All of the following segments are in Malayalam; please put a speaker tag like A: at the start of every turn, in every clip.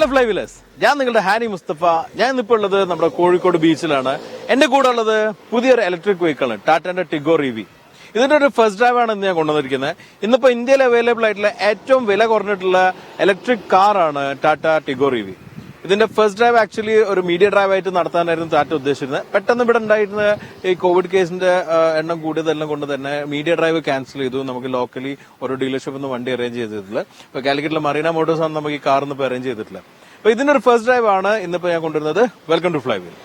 A: ഹലോ ഫ്ലൈവിലേഴ്സ്, ഞാൻ നിങ്ങളുടെ ഹാനി മുസ്തഫ. ഞാൻ ഇന്നിപ്പോൾ ഉള്ളത് നമ്മുടെ കോഴിക്കോട് ബീച്ചിലാണ്. എന്റെ കൂടെ ഉള്ളത് പുതിയൊരു ഇലക്ട്രിക് വെഹിക്കിൾ ടാറ്റാന്റെ ടിഗോർ EV. ഇതിന്റെ ഒരു ഫസ്റ്റ് ഡ്രൈവ് ആണ് ഇന്ന് ഞാൻ കൊണ്ടുവന്നിരിക്കുന്നത്. ഇന്നിപ്പോ ഇന്ത്യയിൽ അവൈലബിൾ ആയിട്ടുള്ള ഏറ്റവും വില കുറഞ്ഞിട്ടുള്ള ഇലക്ട്രിക് കാറാണ് ടാറ്റ ടിഗോർ EV. ഇതിന്റെ ഫസ്റ്റ് ഡ്രൈവ് ആക്ച്വലി ഒരു മീഡിയ ഡ്രൈവ് ആയിട്ട് നടത്താനായിരുന്നു ടാറ്റ ഉദ്ദേശിച്ചിരുന്നത്. പെട്ടെന്ന് ഇവിടെ ഉണ്ടായിരുന്ന ഈ കോവിഡ് കേസിന്റെ എണ്ണം കൂടിയതെല്ലാം കൊണ്ട് തന്നെ മീഡിയ ഡ്രൈവ് ക്യാൻസൽ ചെയ്തു. നമുക്ക് ലോക്കലി ഒരു ഡീലർഷിപ്പിൽ നിന്ന് വണ്ടി അറേഞ്ച് ചെയ്തിട്ടില്ല. ഇപ്പൊ കാലിക്കറ്റിലെ മറീന മോട്ടോഴ്സ് ആണ് നമുക്ക് ഈ കാർ ഇന്നിപ്പോ അറേഞ്ച് ചെയ്തിട്ടില്ല. അപ്പൊ ഇതിന്റെ ഒരു ഫസ്റ്റ് ഡ്രൈവ് ആണ് ഇന്നിപ്പോ ഞാൻ കൊണ്ടുവരുന്നത്. Welcome to flywheel.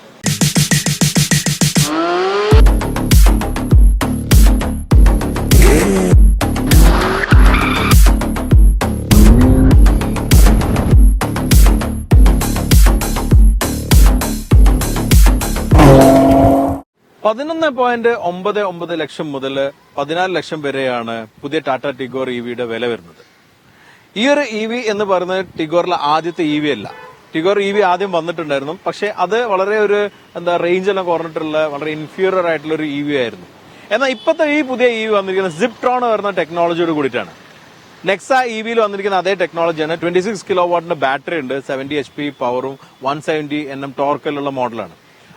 A: $11.99 ലക്ഷം മുതൽ 14 ലക്ഷം വരെയാണ് പുതിയ ടാറ്റ ടിഗോർ EVയുടെ വില വരുന്നത്. ഈ ഒരു EV എന്ന് പറയുന്നത് ടിഗോറിലെ ആദ്യത്തെ EV അല്ല. ടിഗോർ EV ആദ്യം വന്നിട്ടുണ്ടായിരുന്നു, പക്ഷെ അത് വളരെ ഒരു റേഞ്ച് എല്ലാം കുറഞ്ഞിട്ടുള്ള വളരെ ഇൻഫീരിയർ ആയിട്ടുള്ള ഒരു EV ആയിരുന്നു. എന്നാൽ ഇപ്പോഴത്തെ ഈ പുതിയ EV വന്നിരിക്കുന്നത് Ziptron വരുന്ന ടെക്നോളജിയോട് കൂടിയിട്ടാണ്. നെക്സ EVയിൽ വന്നിരിക്കുന്ന അതേ ടെക്നോളജിയാണ്. 26 കിലോവാട്ടിന്റെ ബാറ്ററി ഉണ്ട്, 70 HP പവറും 170 Nm ടോർക്കിലുള്ള മോഡലാണ്.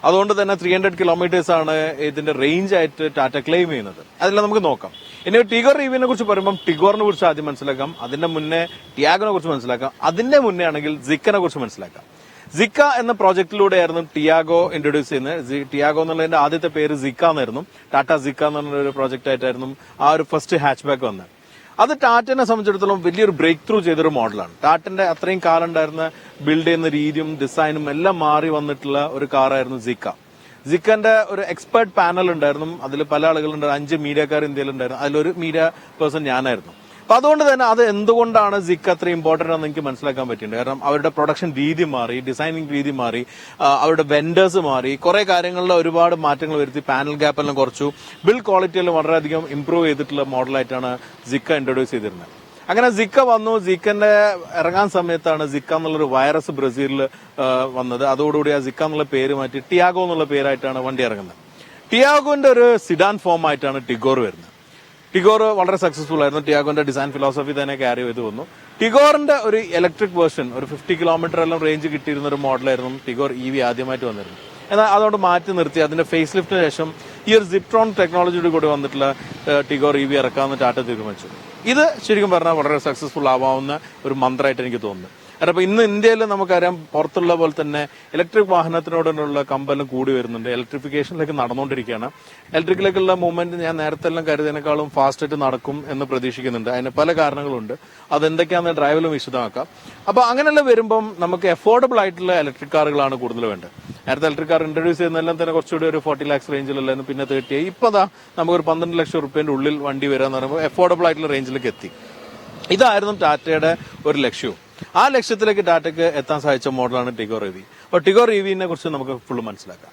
A: അതുകൊണ്ട് തന്നെ 300 കിലോമീറ്റേഴ്സ് ആണ് ഇതിന്റെ റേഞ്ച് ആയിട്ട് ടാറ്റ ക്ലെയിം ചെയ്യുന്നത്. അതെല്ലാം നമുക്ക് നോക്കാം. ഇനി ടിഗോർ EVനെ കുറിച്ച് പറയുമ്പോൾ ടിഗോറിനെ കുറിച്ച് ആദ്യം മനസ്സിലാക്കാം, അതിന്റെ മുന്നേ ടിയാഗോനെ കുറിച്ച് മനസ്സിലാക്കാം, അതിന്റെ മുന്നേ ആണെങ്കിൽ സിക്കനെ കുറിച്ച് മനസ്സിലാക്കാം. സിക്ക എന്ന പ്രോജക്റ്റിലൂടെയായിരുന്നു ടിയാഗോ ഇൻട്രൊഡ്യൂസ് ചെയ്യുന്നത്. ടിയാഗോ എന്നുള്ളതിന്റെ ആദ്യത്തെ പേര് സിക്ക എന്നായിരുന്നു. ടാറ്റ സിക്ക എന്നുള്ള ഒരു പ്രോജക്റ്റ് ആയിട്ടായിരുന്നു ആ ഒരു ഫസ്റ്റ് ഹാച്ച് ബാക്ക് വന്നത്. അത് ടാറ്റനെ സംബന്ധിച്ചിടത്തോളം വലിയൊരു ബ്രേക്ക് ത്രൂ ചെയ്തൊരു മോഡലാണ്. ടാറ്റന്റെ അത്രയും കാലം ഉണ്ടായിരുന്ന ബിൽഡ് ചെയ്യുന്ന രീതിയും ഡിസൈനും എല്ലാം മാറി വന്നിട്ടുള്ള ഒരു കാറായിരുന്നു സിക്ക. സിക്കന്റെ ഒരു എക്സ്പെർട്ട് പാനൽ ഉണ്ടായിരുന്നു. അതിൽ പല ആളുകളുണ്ട്, 5 മീഡിയക്കാർ ഇന്ത്യയിലുണ്ടായിരുന്നു. അതിലൊരു മീഡിയ പേഴ്സൺ ഞാനായിരുന്നു. അപ്പൊ അതുകൊണ്ട് തന്നെ അത് എന്തുകൊണ്ടാണ് സിക്ക അത്ര ഇമ്പോർട്ടന്റ് ആണെന്ന് എനിക്ക് മനസ്സിലാക്കാൻ പറ്റിയിട്ടുണ്ട്. കാരണം അവരുടെ പ്രൊഡക്ഷൻ രീതി മാറി, ഡിസൈനിങ് രീതി മാറി, അവരുടെ വെൻഡേഴ്സ് മാറി, കുറെ കാര്യങ്ങളിൽ ഒരുപാട് മാറ്റങ്ങൾ വരുത്തി, പാനൽ ഗ്യാപ്പ് എല്ലാം കുറച്ചു, ബിൽഡ് ക്വാളിറ്റി എല്ലാം വളരെയധികം ഇംപ്രൂവ് ചെയ്തിട്ടുള്ള മോഡലായിട്ടാണ് സിക്ക ഇൻട്രൊഡ്യൂസ് ചെയ്തിരുന്നത്. അങ്ങനെ സിക്ക വന്നു. സിക്കന്റെ ഇറങ്ങാൻ സമയത്താണ് സിക്ക എന്നുള്ളൊരു വൈറസ് ബ്രസീലിൽ വന്നത്. അതോടുകൂടി ആ സിക്ക എന്നുള്ള പേര് മാറ്റി ടിയാഗോ എന്നുള്ള പേരായിട്ടാണ് വണ്ടി ഇറങ്ങുന്നത്. ടിയാഗോന്റെ ഒരു സിഡാൻ ഫോം ആയിട്ടാണ് ടിഗോർ വരുന്നത്. ടിഗോർ വളരെ സക്സസ്ഫുൾ ആയിരുന്നു. ടിയാഗോന്റെ ഡിസൈൻ ഫിലോസഫി തന്നെ ക്യാരി ചെയ്ത് വന്നു. ടിഗോറിന്റെ ഒരു ഇലക്ട്രിക് വേർഷൻ, ഒരു 50 കിലോമീറ്റർ എല്ലാം റേഞ്ച് കിട്ടിയിരുന്ന ഒരു മോഡലായിരുന്നു ടിഗോർ EV ആദ്യമായിട്ട് വന്നിരുന്നു. എന്നാൽ അതുകൊണ്ട് മാറ്റി നിർത്തി അതിന്റെ ഫേസ് ലിഫ്റ്റിന് ശേഷം ഈ ഒരു സിപ്ട്രോൺ ടെക്നോളജിയോട് കൂടി വന്നിട്ടുള്ള ടിഗോർ EV ഇറക്കാമെന്ന് ടാറ്റ തീരുമാനിച്ചു. ഇത് ശരിക്കും പറഞ്ഞാൽ വളരെ സക്സസ്ഫുൾ ആവാവുന്ന ഒരു മന്ത്രമായിട്ട് എനിക്ക് തോന്നുന്നു. കാരണം ഇപ്പൊ ഇന്ന് ഇന്ത്യയിൽ നമുക്കറിയാം, പുറത്തുള്ള പോലെ തന്നെ ഇലക്ട്രിക് വാഹനത്തിനോടുള്ള കമ്പെല്ലാം കൂടി വരുന്നുണ്ട്. ഇലക്ട്രിഫിക്കേഷനിലേക്ക് നടന്നുകൊണ്ടിരിക്കുകയാണ്. ഇലക്ട്രിക്കിലേക്കുള്ള മൂവ്മെന്റ് ഞാൻ നേരത്തെ എല്ലാം കരുതിയതിനേക്കാളും ഫാസ്റ്റായിട്ട് നടക്കും എന്ന് പ്രതീക്ഷിക്കുന്നുണ്ട്. അതിന് പല കാരണങ്ങളുണ്ട്. അതെന്തൊക്കെയാണെന്ന് ഡ്രൈവിലും വിശദമാക്കാം. അപ്പൊ അങ്ങനെയെല്ലാം വരുമ്പം നമുക്ക് അഫോർഡബിൾ ആയിട്ടുള്ള ഇലക്ട്രിക് കാറുകളാണ് കൂടുതൽ വേണ്ടത്. നേരത്തെ ഇലക്ട്രിക് കാർ ഇൻട്രൊഡ്യൂസ് ചെയ്യുന്നതെല്ലാം തന്നെ കുറച്ചുകൂടി ഒരു 40 lakhs റേഞ്ചിലല്ലായിരുന്നു, പിന്നെ 30. ഇപ്പതാ നമുക്കൊരു 12 ലക്ഷം റുപ്യന്റെ ഉള്ളിൽ വണ്ടി വരാന്ന് പറയുമ്പോൾ അഫോർഡബിൾ ആയിട്ടുള്ള റേഞ്ചിലേക്ക് എത്തി. ഇതായിരുന്നു ടാറ്റയുടെ ഒരു ലക്ഷ്യവും. ആ ലക്ഷ്യത്തിലേക്ക് ടാറ്റയ്ക്ക് എത്താൻ സാധിച്ച മോഡലാണ് ടിഗോർ EV. അപ്പൊ ടിഗോർ EVനെ കുറിച്ച് നമുക്ക് ഫുള്ള് മനസ്സിലാക്കാം.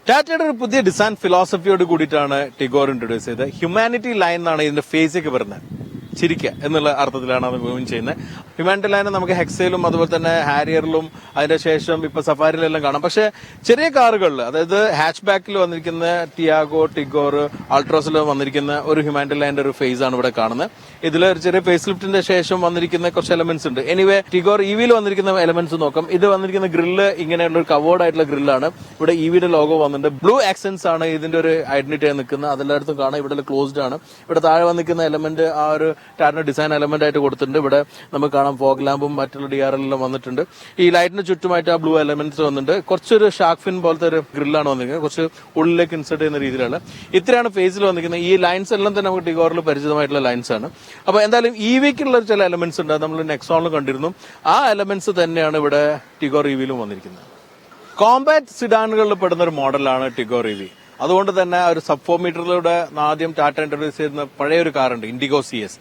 A: ടാറ്റയുടെ ഒരു പുതിയ ഡിസൈൻ ഫിലോസഫിയോട് കൂടിയിട്ടാണ് ടിഗോർ ഇൻട്രൊഡ്യൂസ് ചെയ്തത്. ഹ്യൂമാനിറ്റി ലൈൻ എന്നാണ് ഇതിന്റെ ഫേസൊക്കെ വരുന്നത്. ചിരിക്കുക എന്നുള്ള അർത്ഥത്തിലാണ് അത് മൂവ് ചെയ്യുന്നത്. ഹ്യൂമാനിറ്റി ലൈൻ നമുക്ക് ഹെക്സയിലും അതുപോലെ തന്നെ ഹാരിയറിലും അതിന്റെ ശേഷം ഇപ്പൊ സഫാരിയിലെല്ലാം കാണാം. പക്ഷെ ചെറിയ കാറുകളിൽ, അതായത് ഹാച്ച് ബാക്കിൽ വന്നിരിക്കുന്ന ടിയാഗോ, ടിഗോർ, അൾട്രോസിൽ വന്നിരിക്കുന്ന ഒരു ഹ്യൂമാനിറ്റി ലൈനിന്റെ ഒരു ഫേസ് ആണ് ഇവിടെ കാണുന്നത്. ഇതിൽ ഒരു ചെറിയ ഫേസ് ലിഫ്റ്റിന്റെ ശേഷം വന്നിരിക്കുന്ന കുറച്ച് എലമെന്റ്സ് ഉണ്ട്. എനിവേ ടിഗോർ EVയിൽ വന്നിരിക്കുന്ന എലമെന്റ്സ് നോക്കാം. ഇത് വന്നിരിക്കുന്ന ഗ്രില്ല് ഇങ്ങനെയുള്ള ഒരു കവേർഡ് ആയിട്ടുള്ള ഗ്രില്ലാണ്. ഇവിടെ EVയുടെ ലോഗോ വന്നിട്ടുണ്ട്. ബ്ലൂ ആക്സെന്റ്സ് ആണ് ഇതിന്റെ ഒരു ഐഡന്റിറ്റി ആയി നിൽക്കുന്നത്. അതെല്ലായിടത്തും കാണാം. ഇവിടെ ക്ലോസ്ഡ് ആണ്. ഇവിടെ താഴെ വന്നിരിക്കുന്ന എലമെന്റ് ആ ഒരു ടാറ്റ ഡിസൈൻ എലമെന്റ് ആയിട്ട് കൊടുത്തിട്ടുണ്ട്. ഇവിടെ നമുക്ക് കാണാം ഫോഗ് ലാമ്പും മറ്റുള്ള DRL എല്ലാം വന്നിട്ടുണ്ട്. ഈ ലൈറ്റിന് ചുറ്റുമായിട്ട് ആ ബ്ലൂ എലമെന്റ്സ് വന്നിട്ടുണ്ട്. കുറച്ചൊരു ഷാർക്ക് ഫിൻ പോലത്തെ ഒരു ഗ്രില്ലാണ് വന്നിരിക്കുന്നത്. കുറച്ച് ഉള്ളിലേക്ക് ഇൻസേർട്ട് ചെയ്യുന്ന രീതിയിലാണ്. ഇത്രയാണ് ഫേസിൽ വന്നിരിക്കുന്നത്. ഈ ലൈൻസ് എല്ലാം തന്നെ നമുക്ക് ടിഗോറിൽ പരിചിതമായിട്ടുള്ള ലൈൻസ് ആണ്. അപ്പൊ എന്തായാലും EVക്കുള്ള ചില എലമെന്റ്സ് ഉണ്ട്. നമ്മൾ നെക്സോണിൽ കണ്ടിരുന്നു. ആ എലമെന്റ്സ് തന്നെയാണ് ഇവിടെ ടിഗോർ EVയിലും വന്നിരിക്കുന്നത്. കോമ്പാക്ട് സിഡാനുകളിൽ പെടുന്ന ഒരു മോഡലാണ് ടിഗോർ EV. അതുകൊണ്ട് തന്നെ ഒരു സബ് 4 മീറ്ററിലൂടെ ആദ്യം ടാറ്റ ഇൻട്രൊഡ്യൂസ് ചെയ്യുന്ന പഴയ ഒരു കാറുണ്ട്, ഇൻഡിഗോ CS.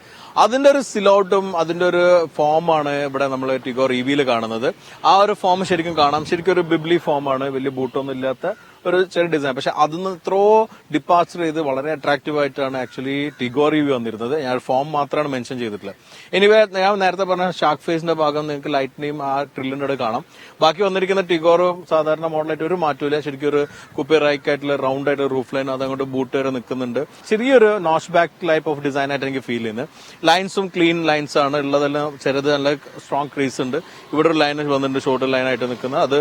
A: അതിന്റെ ഒരു സിലോട്ടും അതിന്റെ ഒരു ഫോമാണ് ഇവിടെ നമ്മൾ ടിഗോർ EVയിൽ കാണുന്നത്. ആ ഒരു ഫോം ശരിക്കും കാണാം. ശരിക്കും ഒരു ബിബ്ലി ഫോമാണ്, വലിയ ബൂട്ടൊന്നും ഇല്ലാത്ത ഒരു ചെറിയ ഡിസൈൻ. പക്ഷെ അതിന്ന് എത്രയോ ഡിപ്പാർച്ചർ ചെയ്ത് വളരെ അട്രാക്റ്റീവ് ആയിട്ടാണ് ആക്ച്വലി ടിഗോർ EV വന്നിരുന്നത്. ഞാൻ ഫോം മാത്രമാണ് മെൻഷൻ ചെയ്തിട്ടുള്ളത്. എനിവേ ഞാൻ നേരത്തെ പറഞ്ഞ ഷാർക്ക് ഫേസിന്റെ ഭാഗം നിങ്ങൾക്ക് ലൈറ്റിനെയും ആ ട്രില്ലിന്റെ അവിടെ കാണാം. ബാക്കി വന്നിരിക്കുന്ന ടിഗോറും സാധാരണ മോഡലായിട്ട് ഒരു മാറ്റമില്ല. ശരിക്കും ഒരു കുപ്പി റൈക്ക് ആയിട്ടുള്ള റൗണ്ട് ആയിട്ട് റൂഫ് ലൈൻ അതങ്ങോട്ട് ബൂട്ട് വരെ നിൽക്കുന്നുണ്ട്. ചെറിയൊരു notch back type of design ആയിട്ട് എനിക്ക് ഫീൽ ചെയ്യുന്നത്. ലൈൻസും ക്ലീൻ ലൈൻസ് ആണ് ഉള്ളതെല്ലാം. ചെറുത് നല്ല സ്ട്രോങ് ക്രീസ് ഉണ്ട്. ഇവിടെ ഒരു ലൈൻ വന്നിട്ടുണ്ട് ഷോർട്ട് ലൈൻ ആയിട്ട് നിൽക്കുന്നത്. അത്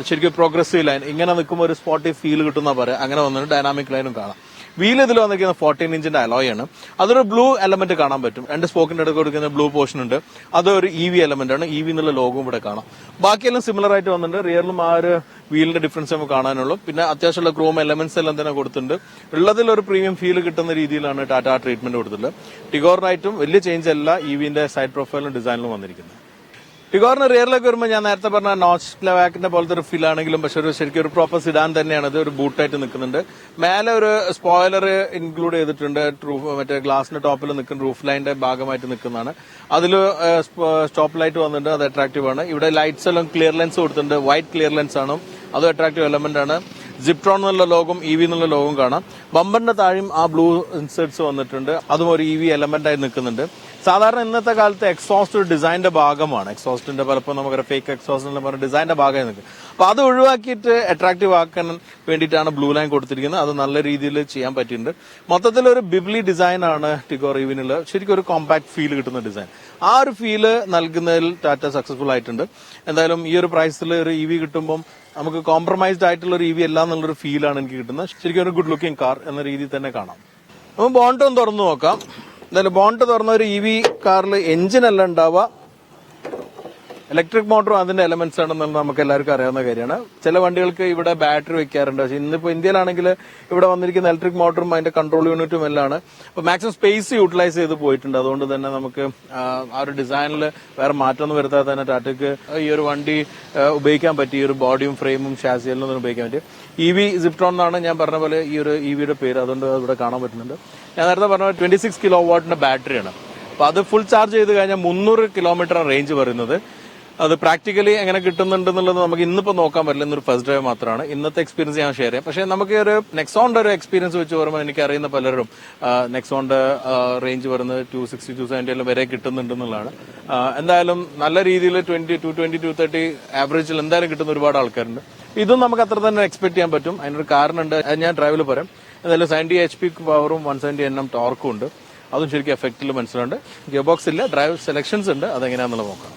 A: ശരിക്കും പ്രോഗ്രസീവ് ലൈൻ. ഇങ്ങനെ നിൽക്കുമ്പോൾ ഒരു സ്പോട്ടി ഫീൽ കിട്ടുന്ന പറയാം. അങ്ങനെ വന്നിട്ട് ഡൈനാമിക് ലൈനും കാണാം. വീൽ ഇതിൽ വന്നിരിക്കുന്ന 14 ഇഞ്ചിന്റെ അലോയ് ആണ്. അതൊരു ബ്ലൂ എലമെന്റ് കാണാൻ പറ്റും. 2 സ്പോക്കിന്റെ അടുത്ത് കൊടുക്കുന്ന ബ്ലൂ പോർഷൻ ഉണ്ട്. അതൊരു EV എലമെന്റ് ആണ്. EV എന്നുള്ള ലോഗവും ഇവിടെ കാണാം. ബാക്കിയെല്ലാം സിമിലർ ആയിട്ട് വന്നിട്ടുണ്ട്. റിയറിലും ആ ഒരു വീലിന്റെ ഡിഫറൻസ് നമുക്ക് കാണാനുള്ളൂ. പിന്നെ അത്യാവശ്യമുള്ള ക്രോം എലമെന്റ്സ് എല്ലാം തന്നെ കൊടുത്തിട്ടുണ്ട്. ഉള്ളതിൽ ഒരു പ്രീമിയം ഫീൽ കിട്ടുന്ന രീതിയിലാണ് ടാറ്റ ട്രീറ്റ്മെന്റ് കൊടുത്തിട്ടുള്ളത്. ടിഗോറിനായിട്ടും വലിയ ചേഞ്ച് അല്ല EVന്റെ സൈഡ് പ്രൊഫൈലും ഡിസൈനിലും വന്നിരിക്കുന്നത്. ടിഗോറിന് റിയറിലേക്ക് വരുമ്പോൾ ഞാൻ നേരത്തെ പറഞ്ഞ നോച്ച് ക്ലവാക്കിന്റെ പോലത്തെ ഒരു ഫീൽ ആണെങ്കിലും പക്ഷെ ഒരു ശരിക്കും ഒരു പ്രോപ്പർ സിഡാൻ തന്നെയാണ്. ഇത് ഒരു ബൂട്ടായിട്ട് നിൽക്കുന്നുണ്ട്. മേലെ ഒരു സ്പോയിലർ ഇൻക്ലൂഡ് ചെയ്തിട്ടുണ്ട്. മറ്റേ ഗ്ലാസിന്റെ ടോപ്പിൽ നിൽക്കുന്ന റൂഫ് ലൈനിന്റെ ഭാഗമായിട്ട് നിൽക്കുന്നതാണ്. അതിൽ സ്റ്റോപ്പ് ലൈറ്റ് വന്നിട്ടുണ്ട്. അത് അട്രാക്റ്റീവ് ആണ്. ഇവിടെ ലൈറ്റ്സ് എല്ലാം ക്ലിയർ ലെൻസ് കൊടുത്തിട്ടുണ്ട്. വൈറ്റ് ക്ലിയർ ലെൻസ് ആണ്. അതും അട്രാക്റ്റീവ് എലമെന്റ് ആണ്. Ziptron എന്നുള്ള ലോഗും EV എന്നുള്ള ലോഗും കാണാം. ബമ്പറിന്റെ താഴെയും ആ ബ്ലൂ ഇൻസേർട്സ് വന്നിട്ടുണ്ട്. അതും ഒരു EV എലമെന്റ് ആയി നിൽക്കുന്നുണ്ട്. സാധാരണ ഇന്നത്തെ കാലത്ത് എക്സോസ്റ്റ് ഒരു ഡിസൈനിന്റെ ഭാഗമാണ്. എക്സോസ്റ്റിന്റെ പലപ്പോൾ നമുക്ക് ഫേക്ക് എക്സോസ്റ്റ് എന്ന് പറഞ്ഞ ഡിസൈനിന്റെ ഭാഗമായി നിൽക്കും. അപ്പൊ അത് ഒഴിവാക്കിയിട്ട് അട്രാക്റ്റീവ് ആക്കാൻ വേണ്ടിയിട്ടാണ് ബ്ലൂ ലൈൻ കൊടുത്തിരിക്കുന്നത്. അത് നല്ല രീതിയിൽ ചെയ്യാൻ പറ്റിയിട്ടുണ്ട്. മൊത്തത്തിൽ ഒരു ബിബ്ലി ഡിസൈൻ ആണ് ടിഗോർ EVനുള്ള. ശരിക്കും ഒരു കോമ്പാക്ട് ഫീൽ കിട്ടുന്ന ഡിസൈൻ. ആ ഒരു ഫീല് നൽകുന്നതിൽ ടാറ്റ സക്സസ്ഫുൾ ആയിട്ടുണ്ട്. എന്തായാലും ഈ ഒരു പ്രൈസിൽ ഒരു EV കിട്ടുമ്പോൾ നമുക്ക് കോംപ്രമൈസ്ഡ് ആയിട്ടുള്ള ഒരു EV അല്ല എന്നുള്ളൊരു ഫീലാണ് എനിക്ക് കിട്ടുന്നത്. ശരിക്കും ഒരു ഗുഡ് ലുക്കിംഗ് കാർ എന്ന രീതിയിൽ തന്നെ കാണാം. അപ്പം ബോണ്ട് ഒന്ന് തുറന്നു നോക്കാം. എന്തായാലും ബോണ്ട് തുറന്ന ഒരു EV കാറിൽ എഞ്ചിൻ അല്ല ഉണ്ടാവുക, ഇലക്ട്രിക് മോട്ടറും അതിന്റെ എലമെന്റ്സ് ആണെന്നുള്ളത് നമുക്ക് എല്ലാവർക്കും അറിയാവുന്ന കാര്യമാണ്. ചില വണ്ടികൾക്ക് ഇവിടെ ബാറ്ററി വെക്കാറുണ്ട്. പക്ഷെ ഇന്നിപ്പോ ഇന്ത്യയിലാണെങ്കിൽ ഇവിടെ വന്നിരിക്കുന്ന ഇലക്ട്രിക് മോട്ടറും അതിന്റെ കൺട്രോൾ യൂണിറ്റും എല്ലാം. അപ്പൊ മാക്സിമം സ്പേസ് യൂട്ടിലൈസ് ചെയ്ത് പോയിട്ടുണ്ട്. അതുകൊണ്ട് തന്നെ നമുക്ക് ആ ഒരു ഡിസൈനിൽ വേറെ മാറ്റമൊന്നും വരുത്താതെ തന്നെ ടാറ്റയ്ക്ക് ഈ ഒരു വണ്ടി ഉപയോഗിക്കാൻ പറ്റി. ഈ ഒരു ബോഡിയും ഫ്രെയിമും ഷാസിയെല്ലാം ഒന്നും ഉപയോഗിക്കാൻ പറ്റി. EV Ziptron എന്നാണ് ഞാൻ പറഞ്ഞ പോലെ ഈ ഒരു EVയുടെ പേര്. അതുകൊണ്ട് ഇവിടെ കാണാൻ പറ്റുന്നുണ്ട്. ഞാൻ നേരത്തെ പറഞ്ഞ 26 കിലോവാട്ടിന്റെ ബാറ്ററിയാണ്. അപ്പൊ അത് ഫുൾ ചാർജ് ചെയ്ത് കഴിഞ്ഞാൽ 300 കിലോമീറ്റർ റേഞ്ച് പറയുന്നത്. അത് പ്രാക്ടിക്കലി എങ്ങനെ കിട്ടുന്നുണ്ടെന്നുള്ളത് നമുക്ക് ഇന്നിപ്പോ നോക്കാൻ പറ്റില്ല. ഇന്നൊരു ഫസ്റ്റ് ഡ്രൈവ് മാത്രമാണ്. ഇന്നത്തെ എക്സ്പീരിയൻസ് ഞാൻ ഷെയർ ചെയ്യാം. പക്ഷെ നമുക്ക് ഒരു നെക്സോണിന്റെ ഒരു എക്സ്പീരിയൻസ് വെച്ച് പറയുമ്പോൾ എനിക്ക് അറിയുന്ന പലരും നെക്സോണിന്റെ റേഞ്ച് വരുന്നത് 260 270 വരെ കിട്ടുന്നുണ്ടെന്നുള്ളതാണ്. എന്തായാലും നല്ല രീതിയിൽ 220 230 ആവറേജിൽ എന്തായാലും കിട്ടുന്ന ഒരുപാട് ആൾക്കാരുണ്ട്. ഇതും നമുക്ക് അത്ര തന്നെ എക്സ്പെക്ട് ചെയ്യാൻ പറ്റും. അതിനൊരു കാരണമുണ്ട്. ഞാൻ ഡ്രൈവിൽ പറയാം. എന്തായാലും 70 HP പവറും 170 Nm ടോർക്കും ഉണ്ട്. അതും ശരിക്കും എഫക്റ്റിൽ മനസ്സിലുണ്ട്. ഗിയർ ബോക്സ് ഇല്ല, ഡ്രൈവ് സെലക്ഷൻസ് ഉണ്ട്. അതെങ്ങനെയാണെന്നുള്ളത് നോക്കാം.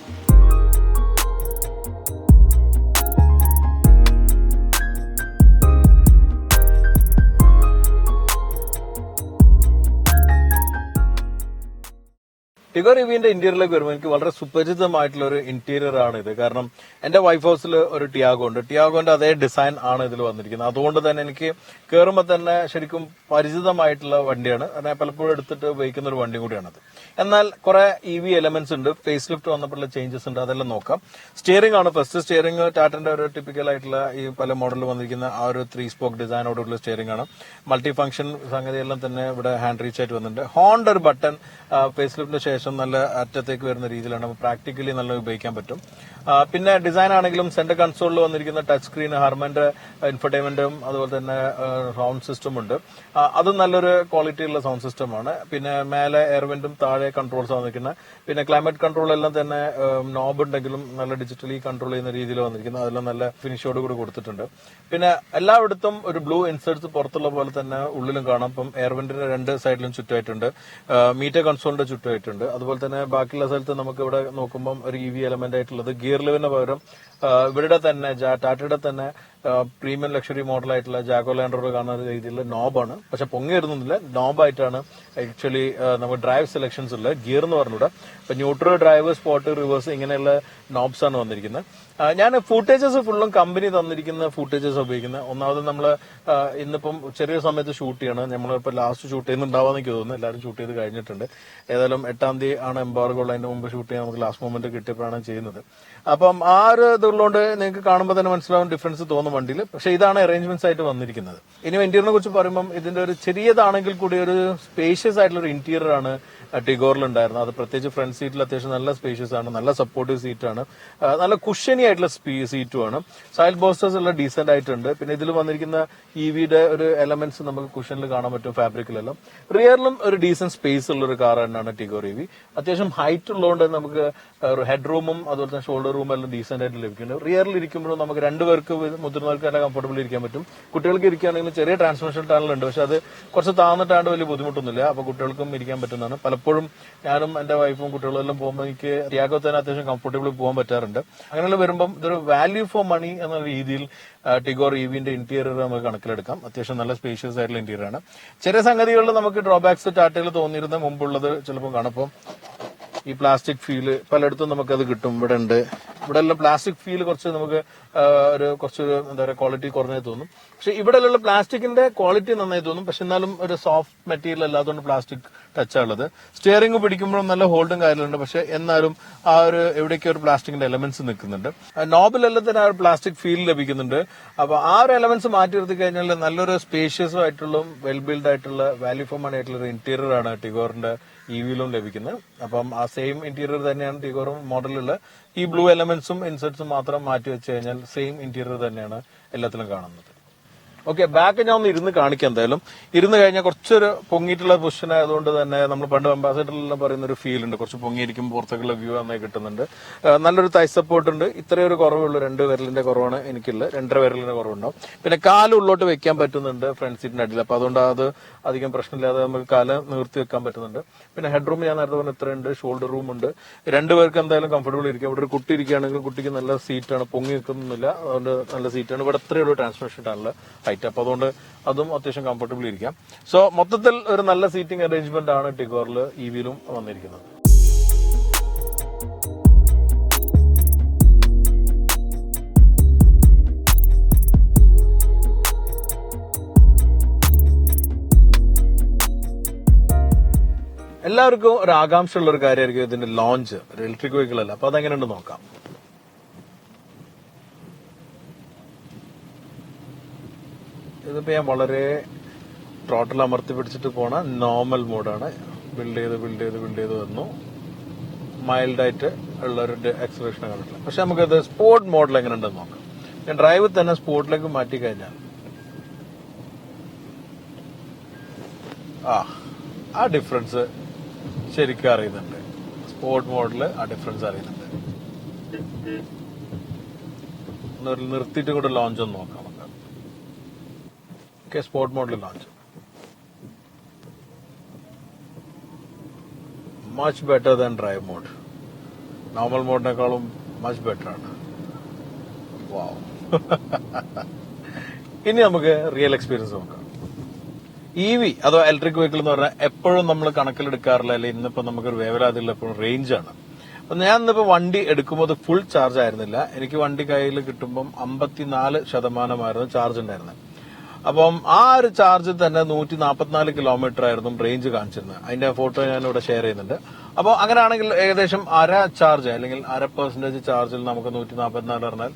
A: ടിഗോർ EVന്റെ ഇന്റീരിയറിലേക്ക് വരുമ്പോൾ എനിക്ക് വളരെ സുപരിചിതമായിട്ടുള്ള ഒരു ഇന്റീരിയർ ആണ് ഇത്. കാരണം എന്റെ വൈഫ് ഹൗസിൽ ഒരു ടിയാഗോ ഉണ്ട്. ടിയാഗോന്റെ അതേ ഡിസൈൻ ആണ് ഇതിൽ വന്നിരിക്കുന്നത്. അതുകൊണ്ട് തന്നെ എനിക്ക് കയറുമ്പോൾ തന്നെ ശരിക്കും പരിചിതമായിട്ടുള്ള വണ്ടിയാണ്. ഞാൻ പലപ്പോഴും എടുത്തിട്ട് ഉപയോഗിക്കുന്ന ഒരു വണ്ടി കൂടിയാണത്. എന്നാൽ കുറെ EV എലമെന്റ്സ് ഉണ്ട്. ഫേസ് ലിഫ്റ്റ് വന്നപ്പോഴുള്ള ചേഞ്ചസ് ഉണ്ട്. അതെല്ലാം നോക്കാം. സ്റ്റിയറിംഗ് ആണ് ഫസ്റ്റ്. സ്റ്റിയറിംഗ് ടാറ്റന്റെ ഒരു ടിപ്പിക്കൽ ആയിട്ടുള്ള ഈ പല മോഡലിൽ വന്നിരിക്കുന്ന ആ ഒരു 3 സ്പോക്ക് ഡിസൈനോടുള്ള സ്റ്റിയറിംഗ് ആണ്. മൾട്ടി ഫംഗ്ഷൻ സംഗതിയെല്ലാം തന്നെ ഇവിടെ ഹാൻഡ് റീച്ച് ആയിട്ട് വന്നിട്ടുണ്ട്. ഹോണിന്റെ ഒരു ബട്ടൺ ഫേസ് ലിഫ്റ്റിന് ശേഷം നല്ല അറ്റത്തേക്ക് വരുന്ന രീതിയിലാണ്. പ്രാക്ടിക്കലി നല്ല ഉപയോഗിക്കാൻ പറ്റും. പിന്നെ ഡിസൈൻ ആണെങ്കിലും സെന്റർ കൺസോളിൽ വന്നിരിക്കുന്ന ടച്ച് സ്ക്രീൻ, ഹർമന്റെ ഇൻഫർടൈൻമെന്റും അതുപോലെ തന്നെ സൗണ്ട് സിസ്റ്റം ഉണ്ട്. അതും നല്ലൊരു ക്വാളിറ്റി ഉള്ള സൗണ്ട് സിസ്റ്റമാണ്. പിന്നെ മേലെ എയർവെന്റും താഴെ കൺട്രോൾസ് വന്നിരിക്കുന്നത്. പിന്നെ ക്ലൈമറ്റ് കൺട്രോൾ എല്ലാം തന്നെ നോബ് ഉണ്ടെങ്കിലും നല്ല ഡിജിറ്റലി കൺട്രോൾ ചെയ്യുന്ന രീതിയിൽ വന്നിരിക്കുന്നത്. അതെല്ലാം നല്ല ഫിനിഷോട് കൂടി കൊടുത്തിട്ടുണ്ട്. പിന്നെ എല്ലായിടത്തും ഒരു ബ്ലൂ ഇൻസേർട്സ് പുറത്തുള്ള പോലെ തന്നെ ഉള്ളിലും കാണാം. ഇപ്പം എയർവെന്റിന്റെ 2 സൈഡിലും ചുറ്റുമായിട്ടുണ്ട്. മീറ്റർ കൺസോളിന്റെ ചുറ്റുമായിട്ടുണ്ട്. അതുപോലെ തന്നെ ബാക്കിയുള്ള സ്ഥലത്ത് നമുക്ക് ഇവിടെ നോക്കുമ്പോൾ ഒരു EV എലമെന്റ് ആയിട്ടുള്ളത് ഗിയർ ലിവറിന് പകരം ഇവരുടെ തന്നെ ടാറ്റയുടെ തന്നെ പ്രീമിയം ലക്ഷറി മോഡലായിട്ടുള്ള ജാഗോ ലാൻഡ് റോവർ കാണുന്ന രീതിയിലുള്ള നോബാണ്. പക്ഷെ പൊങ്ങി വരുന്നില്ല, നോബായിട്ടാണ് ആക്ച്വലി നമുക്ക് ഡ്രൈവ് സെലക്ഷൻസ് ഉള്ളത്. ഗിയർ എന്ന് പറഞ്ഞൂടെ. ഇപ്പൊ ന്യൂട്രൽ, ഡ്രൈവ്, സ്പോട്ട്, റിവേഴ്സ് ഇങ്ങനെയുള്ള നോബ്സ് ആണ് വന്നിരിക്കുന്നത്. ഞാൻ ഫൂട്ടേജസ് ഫുള്ളും കമ്പനി തന്നിരിക്കുന്ന ഫൂട്ടേജസ് ഉപയോഗിക്കുന്നത്. ഒന്നാമത് നമ്മൾ ഇന്നിപ്പം ചെറിയൊരു സമയത്ത് ഷൂട്ട് ചെയ്യണം. നമ്മളിപ്പോൾ ലാസ്റ്റ് ഷൂട്ട് ചെയ്യുന്നുണ്ടാവാന്ന് എനിക്ക് തോന്നുന്നു. എല്ലാവരും ഷൂട്ട് ചെയ്ത് കഴിഞ്ഞിട്ടുണ്ട്. ഏതായാലും 8-ാം തീയതി ആണ് എംബാർഗോ ഉള്ളത്. അതിന്റെ മുമ്പ് ഷൂട്ട് ചെയ്യാൻ നമുക്ക് ലാസ്റ്റ് മൊമെന്റ് കിട്ടിയപ്പോഴാണ് ചെയ്യുന്നത്. അപ്പം ആ ഒരു ഇതുള്ളതുകൊണ്ട് നിങ്ങൾക്ക് കാണുമ്പോൾ തന്നെ മനസ്സിലാവും ഡിഫറൻസ് തോന്നും വണ്ടിയിൽ. പക്ഷെ ഇതാണ് അറേഞ്ച്മെന്റ്സ് ആയിട്ട് വന്നിരിക്കുന്നത്. ഇനി ഇന്റീരിയറിനെ കുറിച്ച് പറയുമ്പോൾ ഇതിന്റെ ഒരു ചെറിയതാണെങ്കിൽ കൂടി ഒരു സ്പേഷ്യസ് ആയിട്ടുള്ള ഒരു ഇന്റീരിയർ ആണ് ടിഗോറിലുണ്ടായിരുന്നു. അത് പ്രത്യേകിച്ച് ഫ്രണ്ട് സീറ്റിൽ അത്യാവശ്യം നല്ല സ്പേഷ്യസ് ആണ്, നല്ല സപ്പോർട്ടീവ് സീറ്റാണ്, നല്ല കുഷനി ആയിട്ടുള്ള സീറ്റുമാണ്. സൈഡ് ബോസ്റ്റേഴ്സ് എല്ലാം ഡീസെന്റ് ആയിട്ടുണ്ട്. പിന്നെ ഇതിൽ വന്നിരിക്കുന്ന ഇവിയുടെ ഒരു എലമെന്റ്സ് നമുക്ക് കുഷനിൽ കാണാൻ പറ്റും, ഫാബ്രിക്കിലെല്ലാം. റിയറിലും ഒരു ഡീസെന്റ് സ്പേസ് ഉള്ള ഒരു കാർ തന്നെയാണ് ടിഗോർ ഇവി. അത്യാവശ്യം ഹൈറ്റ് ഉള്ളതുകൊണ്ട് നമുക്ക് ഹെഡ് റൂമും അതുപോലെ തന്നെ ഷോൾഡർ റൂമും എല്ലാം ഡീസെന്റ് ആയിട്ട് ലഭിക്കുന്നുണ്ട്. റിയറിൽ ഇരിക്കുമ്പോഴും നമുക്ക് രണ്ടുപേർക്ക് മുതിർന്നവർക്ക് നല്ല കംഫർട്ടബിൾ ഇരിക്കാൻ പറ്റും. കുട്ടികൾക്ക് ഇരിക്കുകയാണെങ്കിൽ ചെറിയ ട്രാൻസ്മിഷൻ ടണൽ ഉണ്ട്, പക്ഷെ അത് കുറച്ച് താന്നിട്ടാണ്ട് വലിയ ബുദ്ധിമുട്ടൊന്നുമില്ല. അപ്പൊ കുട്ടികൾക്കും ഇരിക്കാൻ പറ്റുന്നതാണ്. പലപ്പോഴും ഞാനും എന്റെ വൈഫും കുട്ടികളും എല്ലാം പോകുമ്പോൾ എനിക്ക് ടിയാഗോ തന്നെ അത്യാവശ്യം കംഫർട്ടബിൾ പോകാൻ പറ്റാറുണ്ട്. അങ്ങനെയുള്ള വരുമ്പോൾ ഇതൊരു വാല്യൂ ഫോർ മണി എന്ന രീതിയിൽ ടിഗോർ ഇവിന്റെ ഇന്റീരിയർ നമുക്ക് കണക്കിലെടുക്കാം. അത്യാവശ്യം നല്ല സ്പേഷ്യസ് ആയിട്ടുള്ള ഇന്റീരിയർ ആണ്. ചെറിയ സംഗതികളിൽ നമുക്ക് ഡ്രോബാക്സ് ടാറ്റയിൽ തോന്നിയിരുന്ന മുമ്പുള്ളത് ചിലപ്പോൾ കാണുമ്പോൾ ഈ പ്ലാസ്റ്റിക് ഫീല് പലയിടത്തും നമുക്കത് കിട്ടും. ഇവിടെ ഉണ്ട്, ഇവിടെ എല്ലാം പ്ലാസ്റ്റിക് ഫീൽ കുറച്ച് നമുക്ക് കുറച്ചൊരു എന്താ പറയുക ക്വാളിറ്റി കുറഞ്ഞായി തോന്നും. പക്ഷെ ഇവിടെ ഉള്ള പ്ലാസ്റ്റിക്കിന്റെ ക്വാളിറ്റി നന്നായി തോന്നും. പക്ഷെ എന്നാലും ഒരു സോഫ്റ്റ് മെറ്റീരിയൽ അല്ലാത്തതുകൊണ്ട് പ്ലാസ്റ്റിക് ടച്ചാണുള്ളത്. സ്റ്റിയറിംഗ് പിടിക്കുമ്പോഴും നല്ല ഹോൾഡും കാര്യങ്ങളുണ്ട്, പക്ഷെ എന്നാലും ആ ഒരു എവിടേക്ക് ഒരു പ്ലാസ്റ്റിക്കിന്റെ എലമെന്റ്സ് നിൽക്കുന്നുണ്ട്. നോബിലെല്ലാം തന്നെ ആ ഒരു പ്ലാസ്റ്റിക് ഫീൽ ലഭിക്കുന്നുണ്ട്. അപ്പൊ ആ ഒരു എലമെന്റ്സ് മാറ്റി നിർത്തി കഴിഞ്ഞാൽ നല്ലൊരു സ്പേഷ്യസും ആയിട്ടുള്ള വെൽ ബിൽഡ് ആയിട്ടുള്ള വാല്യൂ ഫോർ മണി ആയിട്ടുള്ള ഒരു ഇന്റീരിയർ ആണ് ടിഗോറിന്റെ ഇവിയിലും ലഭിക്കുന്നത്. അപ്പം ആ സെയിം ഇന്റീരിയർ തന്നെയാണ് ടിഗോറും മോഡലുള്ള. ഈ ബ്ലൂ എലമെന്റ്സും ഇൻസെർട്സും മാത്രം മാറ്റി വെച്ച് കഴിഞ്ഞാൽ സെയിം ഇന്റീരിയർ തന്നെയാണ് എല്ലാത്തിലും കാണുന്നത്. ഓക്കെ, ബാക്ക് ഞാൻ ഒന്ന് ഇരുന്ന് കാണിക്കാം. എന്തായാലും ഇരുന്ന് കഴിഞ്ഞാൽ കുറച്ചൊരു പൊങ്ങിയിട്ടുള്ള പൊസിഷൻ ആയതുകൊണ്ട് തന്നെ നമ്മൾ പണ്ട് അംബാസഡറിലെല്ലാം പറയുന്ന ഒരു ഫീൽ ഉണ്ട്. കുറച്ച് പൊങ്ങിയിരിക്കുമ്പോൾ പുറത്തേക്കുള്ള വ്യൂ നന്നായി കിട്ടുന്നുണ്ട്. നല്ലൊരു തൈ സപ്പോർട്ട് ഉണ്ട്. ഇത്രയൊരു കുറവുള്ളൂ, 2 വിരലിന്റെ കുറവാണ് എനിക്കുള്ളത്, 2.5 വിരലിന്റെ കുറവുണ്ടാവും. പിന്നെ കാല് ഉള്ളോട്ട് വെക്കാൻ പറ്റുന്നുണ്ട് ഫ്രണ്ട് സീറ്റിന്റെ അടിയിൽ. അപ്പൊ അതുകൊണ്ട് അത് അധികം പ്രശ്നമില്ലാതെ നമുക്ക് കാല് നിർത്തി വെക്കാൻ പറ്റുന്നുണ്ട്. പിന്നെ ഹെഡ് റൂം ഞാൻ നേരത്തെ പറഞ്ഞ ഇത്രയുണ്ട്. ഷോൾഡർ റൂം ഉണ്ട്. 2 പേർക്ക് എന്തായാലും കംഫർട്ടബിൾ ഇരിക്കും. ഇവിടെ ഒരു കുട്ടി ഇരിക്കുകയാണെങ്കിൽ കുട്ടിക്ക് നല്ല സീറ്റാണ്, പൊങ്ങി നിൽക്കുന്നില്ല, അതുകൊണ്ട് നല്ല സീറ്റാണ്. ഇവിടെ ഇത്രയൊരു ട്രാൻസ്മിഷൻ ആണല്ലോ ഹൈറ്റ്. അപ്പൊ അതുകൊണ്ട് അതും അത്യാവശ്യം കംഫർട്ടബിൾ ഇരിക്കാം. സോ മൊത്തത്തിൽ ഒരു നല്ല സീറ്റിംഗ് അറേഞ്ച്മെന്റ് ആണ് ടിഗോറിൽ ഇവിയിലും വന്നിരിക്കുന്നത്. എല്ലാവർക്കും ഒരു ആകാംക്ഷയുള്ള ഒരു കാര്യമായിരിക്കും ഇതിന്റെ ലോഞ്ച്. ഒരു ഇലക്ട്രിക് വെഹിക്കിൾ അല്ല, അപ്പൊ അതെങ്ങനെയുണ്ട് നോക്കാം. ഇതിപ്പോ ഞാൻ വളരെ ടോട്ടൽ അമർത്തി പിടിച്ചിട്ട് പോണ നോർമൽ മോഡാണ്. ബിൽഡ് ചെയ്ത് വന്നു. മൈൽഡായിട്ട് ഉള്ള ഒരു എക്സലേഷൻ കണ്ടിട്ടില്ല. പക്ഷെ നമുക്കത് സ്പോർട്ട് മോഡൽ എങ്ങനെ ഉണ്ടെന്ന് നോക്കാം. ഞാൻ ഡ്രൈവ് തന്നെ സ്പോർട്ടിലേക്ക് മാറ്റി കഴിഞ്ഞാൽ ആ ഡിഫറൻസ് ശരിക്കും അറിയുന്നുണ്ട്. സ്പോർട്ട് മോഡല് ആ ഡിഫറൻസ് അറിയുന്നുണ്ട്. നിർത്തിയിട്ട് കൂടെ ലോഞ്ച് ഒന്ന് നോക്കാം. Sport model launch much better than drive mode. Normal മോഡിനേക്കാളും മച്ച് ബെറ്റർ ആണ്. വാവ്. ഇനി നമുക്ക് റിയൽ എക്സ്പീരിയൻസ് നോക്കാം. ഇവി അഥവാ ഇലക്ട്രിക് വെഹിക്കിൾ എന്ന് പറഞ്ഞാൽ എപ്പോഴും നമ്മൾ കണക്കിലെടുക്കാറില്ല, അല്ലെങ്കിൽ ഇന്നിപ്പോ നമുക്കൊരു വേവലാതില്ല, എപ്പോഴും റേഞ്ചാണ്. അപ്പൊ ഞാൻ ഇന്നിപ്പോ വണ്ടി എടുക്കുമ്പോൾ അത് ഫുൾ ചാർജ് ആയിരുന്നില്ല. എനിക്ക് വണ്ടി കയ്യിൽ കിട്ടുമ്പം 54% ചാർജ് ഉണ്ടായിരുന്നത്. അപ്പം ആ ഒരു ചാർജിൽ തന്നെ 144 കിലോമീറ്റർ ആയിരുന്നു റേഞ്ച് കാണിച്ചിരുന്നത്. അതിന്റെ ഫോട്ടോ ഞാൻ ഇവിടെ ഷെയർ ചെയ്യുന്നുണ്ട്. അപ്പോൾ അങ്ങനെയാണെങ്കിൽ ഏകദേശം അര ചാർജ് അല്ലെങ്കിൽ 1% ചാർജിൽ നമുക്ക് 144 പറഞ്ഞാൽ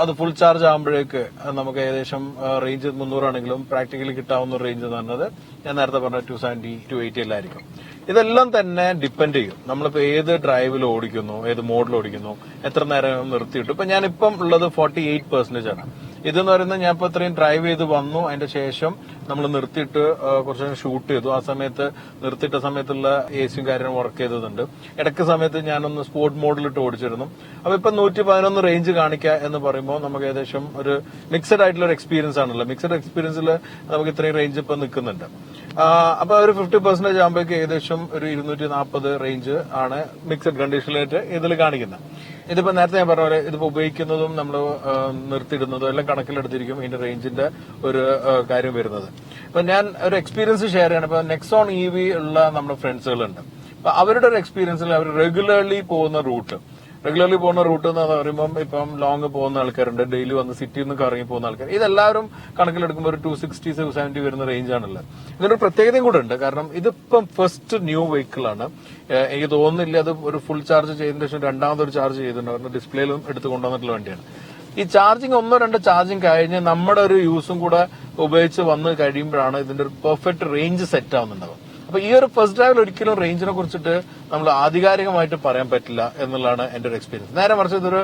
A: അത് ഫുൾ ചാർജ് ആകുമ്പോഴേക്ക് നമുക്ക് ഏകദേശം റേഞ്ച് 300 ആണെങ്കിലും പ്രാക്ടിക്കലി കിട്ടാവുന്ന റേഞ്ച് എന്ന് പറഞ്ഞത് ഞാൻ നേരത്തെ പറഞ്ഞ 270 280 എല്ലായിരിക്കും. ഇതെല്ലാം തന്നെ ഡിപ്പെൻഡ് ചെയ്യും നമ്മളിപ്പോ ഏത് ഡ്രൈവിൽ ഓടിക്കുന്നു, ഏത് മോഡിൽ ഓടിക്കുന്നു, എത്ര നേരം നിർത്തിയിട്ടു. ഇപ്പൊ ഞാനിപ്പം ഉള്ളത് 48% ആണ്. ഇതെന്ന് പറയുന്നത് ഞാൻ ഇപ്പൊ ഇത്രയും ഡ്രൈവ് ചെയ്ത് വന്നു, അതിന്റെ ശേഷം നമ്മൾ നിർത്തിയിട്ട് കുറച്ച് ഷൂട്ട് ചെയ്തു. ആ സമയത്ത് നിർത്തിയിട്ട സമയത്തുള്ള എസിയും കാര്യങ്ങളും വർക്ക് ചെയ്തതുണ്ട്. ഇടയ്ക്ക് സമയത്ത് ഞാനൊന്ന് സ്പോർട്ട് മോഡിലിട്ട് ഓടിച്ചിരുന്നു. അപ്പൊ ഇപ്പൊ 111 റേഞ്ച് കാണിക്കുക എന്ന് പറയുമ്പോൾ നമുക്ക് ഏകദേശം ഒരു മിക്സഡ് ആയിട്ടുള്ള ഒരു എക്സ്പീരിയൻസ് ആണല്ലോ. മിക്സഡ് എക്സ്പീരിയൻസിൽ നമുക്ക് ഇത്രയും റേഞ്ച് ഇപ്പൊ നിൽക്കുന്നുണ്ട്. അപ്പൊ ഒരു 50% ആകുമ്പോഴേക്ക് ഏകദേശം ഒരു 240 റേഞ്ച് ആണ് മിക്സഡ് കണ്ടീഷനിലായിട്ട് ഇതിൽ കാണിക്കുന്നത്. ഇതിപ്പോ നേരത്തെ ഞാൻ പറഞ്ഞ പോലെ ഇതിപ്പോ ഉപയോഗിക്കുന്നതും നമ്മൾ നിർത്തിയിടുന്നതും എല്ലാം കണക്കിലെടുത്തിരിക്കും ഇതിന്റെ റേഞ്ചിന്റെ ഒരു കാര്യം വരുന്നത്. അപ്പൊ ഞാൻ ഒരു എക്സ്പീരിയൻസ് ഷെയർ ചെയ്യണം. ഇപ്പൊ നെക്സോൺ EV ഉള്ള നമ്മുടെ ഫ്രണ്ട്സുകളുണ്ട്. അപ്പൊ അവരുടെ ഒരു എക്സ്പീരിയൻസിൽ അവർ റെഗുലർലി പോകുന്ന റൂട്ട് എന്ന് പറയുമ്പോൾ ഇപ്പം ലോങ് പോകുന്ന ആൾക്കാരുണ്ട്, ഡെയിലി വന്ന് സിറ്റിയിൽ നിന്ന് കറങ്ങി പോകുന്ന ആൾക്കാർ, ഇതെല്ലാവരും കണക്കിലെടുക്കുമ്പോൾ ഒരു 260 270 വരുന്ന റേഞ്ച് ആണല്ലോ. ഇതിനൊരു പ്രത്യേകതയും കൂടെ ഉണ്ട്. കാരണം ഇതിപ്പം ഫസ്റ്റ് ന്യൂ വെഹിക്കിൾ ആണ്. എനിക്ക് തോന്നുന്നില്ല അത് ഒരു ഫുൾ ചാർജ് ചെയ്തതിന് ശേഷം രണ്ടാമതൊരു ചാർജ് ചെയ്തിട്ടുണ്ട്. കാരണം ഡിസ്പ്ലേയിലും എടുത്ത് കൊണ്ടുവന്നിട്ടുള്ള വണ്ടിയാണ്. ഈ ചാർജിങ് 1-2 ചാർജിങ് കഴിഞ്ഞ് നമ്മുടെ ഒരു യൂസും കൂടെ ഉപയോഗിച്ച് വന്ന് കഴിയുമ്പോഴാണ് ഇതിന്റെ ഒരു പെർഫെക്റ്റ് റേഞ്ച് സെറ്റ് ആവുന്നുണ്ടാവും. അപ്പൊ ഈ ഒരു ഫസ്റ്റ് ഡ്രൈവിൽ ഒരിക്കലും റേഞ്ചിനെ കുറിച്ചിട്ട് നമ്മൾ ആധികാരികമായിട്ട് പറയാൻ പറ്റില്ല എന്നുള്ളതാണ് എന്റെ ഒരു എക്സ്പീരിയൻസ്. നേരെ മറിച്ച് ഇതൊരു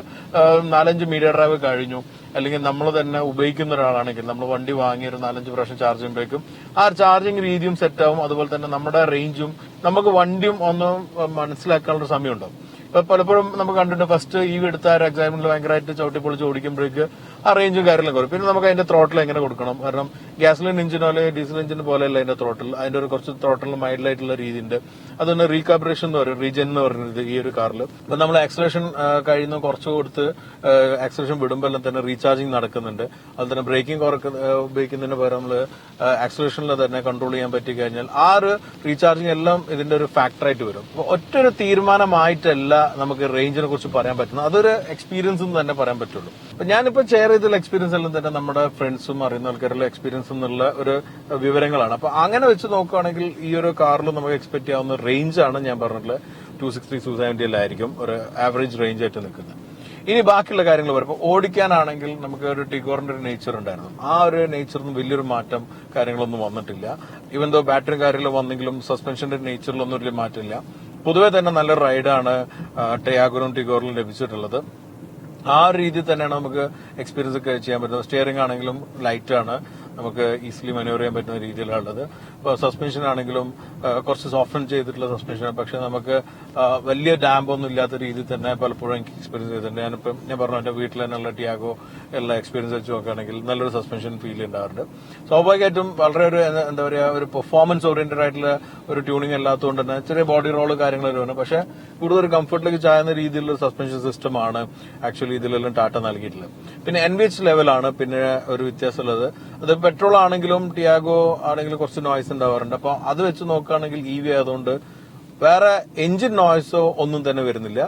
A: 4-5 മീഡിയ ഡ്രൈവ് കഴിഞ്ഞു, അല്ലെങ്കിൽ നമ്മൾ തന്നെ ഉപയോഗിക്കുന്ന ഒരാളാണെങ്കിൽ നമ്മൾ വണ്ടി വാങ്ങി ഒരു 4-5 പ്രാവശ്യം ചാർജ് ചെയ്യുമ്പോഴേക്കും ആ ചാർജിങ് രീതിയും സെറ്റ് ആവും. അതുപോലെ തന്നെ നമ്മുടെ റേഞ്ചും നമുക്ക് വണ്ടിയും ഒന്ന് മനസ്സിലാക്കാനുള്ള സമയം ഉണ്ടാവും. ഇപ്പൊ പലപ്പോഴും നമുക്ക് കണ്ടിട്ട് ഫസ്റ്റ് EV എടുത്ത ആ എക്സാമ്പിളിൽ ഭയങ്കരമായിട്ട് ചവിട്ടിപ്പൊളിച്ച് ഓടിക്കുമ്പോഴേക്ക് ആ റേഞ്ചും കാര്യങ്ങളും കുറയും. പിന്നെ നമുക്ക് അതിന്റെ ത്രോട്ടിൽ എങ്ങനെ കൊടുക്കണം, കാരണം ഗ്യാസ്ലിൻ എഞ്ചിനോ അല്ലെങ്കിൽ ഡീസൽ എഞ്ചിന് പോലെയല്ല അതിന്റെ ത്രോട്ടിൽ. അതിന്റെ ഒരു കുറച്ച് ത്രോട്ടിൽ മൈൽഡായിട്ടുള്ള രീതിയുണ്ട്. അതൊന്ന് റീകാബറേഷൻ എന്ന് പറയും, റീജൻ എന്ന് പറയുന്നത് ഈ ഒരു കാറിൽ. ഇപ്പൊ നമ്മൾ ആക്സലേഷൻ കഴിയുന്ന കുറച്ച് കൊടുത്ത് ആക്സലേഷൻ വിടുമ്പോൾ എല്ലാം തന്നെ റീചാർജിങ് നടക്കുന്നുണ്ട്. അതുപോലെ തന്നെ ബ്രേക്കിംഗ് ഉപയോഗിക്കുന്നതിന് പകരം നമ്മൾ ആക്സലേഷനിൽ തന്നെ കൺട്രോൾ ചെയ്യാൻ പറ്റി കഴിഞ്ഞാൽ ആ ഒരു റീചാർജിങ് എല്ലാം ഇതിന്റെ ഒരു ഫാക്ടറായിട്ട് വരും. അപ്പൊ ഒറ്റൊരു തീരുമാനമായിട്ടല്ല നമുക്ക് റേഞ്ചിനെ കുറിച്ച് പറയാൻ പറ്റുന്നത്, അതൊരു എക്സ്പീരിയൻസ് എന്ന് തന്നെ പറയാൻ പറ്റുള്ളൂ. അപ്പൊ ഞാനിപ്പോ ഷെയർ ചെയ്തുള്ള എക്സ്പീരിയൻസ് എല്ലാം തന്നെ നമ്മുടെ ഫ്രണ്ട്സും അറിയുന്ന ആൾക്കാരുടെ എക്സ്പീരിയൻസ് എന്നുള്ള ഒരു വിവരങ്ങളാണ്. അപ്പൊ അങ്ങനെ വെച്ച് നോക്കുകയാണെങ്കിൽ ഈ ഒരു കാറിൽ നമുക്ക് എക്സ്പെക്ട് ചെയ്യാവുന്ന റേഞ്ചാണ് ഞാൻ പറഞ്ഞിട്ടുള്ളത് 260-270 ആയിരിക്കും ഒരു ആവറേജ് റേഞ്ച് ആയിട്ട് നിൽക്കുന്നത്. ഇനി ബാക്കിയുള്ള കാര്യങ്ങൾ പറയുമ്പോൾ ഓടിക്കാനാണെങ്കിൽ നമുക്ക് ഒരു ടിഗോറിന്റെ ഒരു നേച്ചർ ഉണ്ടായിരുന്നു. ആ ഒരു നേച്ചറിന് വലിയൊരു മാറ്റം കാര്യങ്ങളൊന്നും വന്നിട്ടില്ല. ഈവൻ ദോ ബാറ്ററി കാര്യങ്ങൾ വന്നെങ്കിലും സസ്പെൻഷന്റെ നേച്ചറിലൊന്നും വലിയ മാറ്റമില്ല. പൊതുവെ തന്നെ നല്ലൊരു റൈഡാണ് ടയാഗോറും ടിഗോറിലും ലഭിച്ചിട്ടുള്ളത്. ആ രീതിയിൽ തന്നെയാണ് നമുക്ക് എക്സ്പീരിയൻസ് ഒക്കെ ചെയ്യാൻ പറ്റുന്നത്. സ്റ്റിയറിംഗ് ആണെങ്കിലും ലൈറ്റ് ആണ്, നമുക്ക് ഈസിലി മനൂവർ ചെയ്യാൻ പറ്റുന്ന രീതിയിലുള്ളത്. ഇപ്പോൾ സസ്പെൻഷൻ ആണെങ്കിലും കുറച്ച് സോഫ്റ്റൻ ചെയ്തിട്ടുള്ള സസ്പെൻഷനാണ്, പക്ഷെ നമുക്ക് വലിയ ഡാമ്പ് ഒന്നും ഇല്ലാത്ത രീതിയിൽ തന്നെ പലപ്പോഴും എനിക്ക് എക്സ്പീരിയൻസ് ചെയ്തിട്ടുണ്ട്. ഞാൻ പറഞ്ഞു എന്റെ വീട്ടിൽ തന്നെയുള്ള ടിയാഗോ എല്ലാ എക്സ്പീരിയൻസ് വെച്ച് നോക്കുകയാണെങ്കിൽ നല്ലൊരു സസ്പെൻഷൻ ഫീൽ ഉണ്ടാവാറുണ്ട്. സ്വാഭാവികമായിട്ടും വളരെ ഒരു എന്താ പറയുക ഒരു പെർഫോമൻസ് ഓറിയന്റഡ് ആയിട്ടുള്ള ഒരു ട്യൂണിംഗ് അല്ലാത്തതുകൊണ്ട് തന്നെ ചെറിയ ബോഡി റോള് കാര്യങ്ങളൊക്കെ വേണം. പക്ഷെ കൂടുതൽ ഒരു കംഫർട്ടിലേക്ക് ചായുന്ന രീതിയിലുള്ള സസ്പെൻഷൻ സിസ്റ്റമാണ് ആക്ച്വലി ഇതിലെല്ലാം ടാറ്റ നൽകിയിട്ടുള്ളത്. പിന്നെ NVH ലെവലാണ് പിന്നെ ഒരു വ്യത്യാസമുള്ളത്. അത് പെട്രോൾ ആണെങ്കിലും ടിയാഗോ ആണെങ്കിലും കുറച്ച് നോയ്സ് ഉണ്ടാവാറുണ്ട്. അപ്പൊ അത് വെച്ച് നോക്കുകയാണെങ്കിൽ EV ആയതുകൊണ്ട് വേറെ എഞ്ചിൻ നോയ്സോ ഒന്നും തന്നെ വരുന്നില്ല.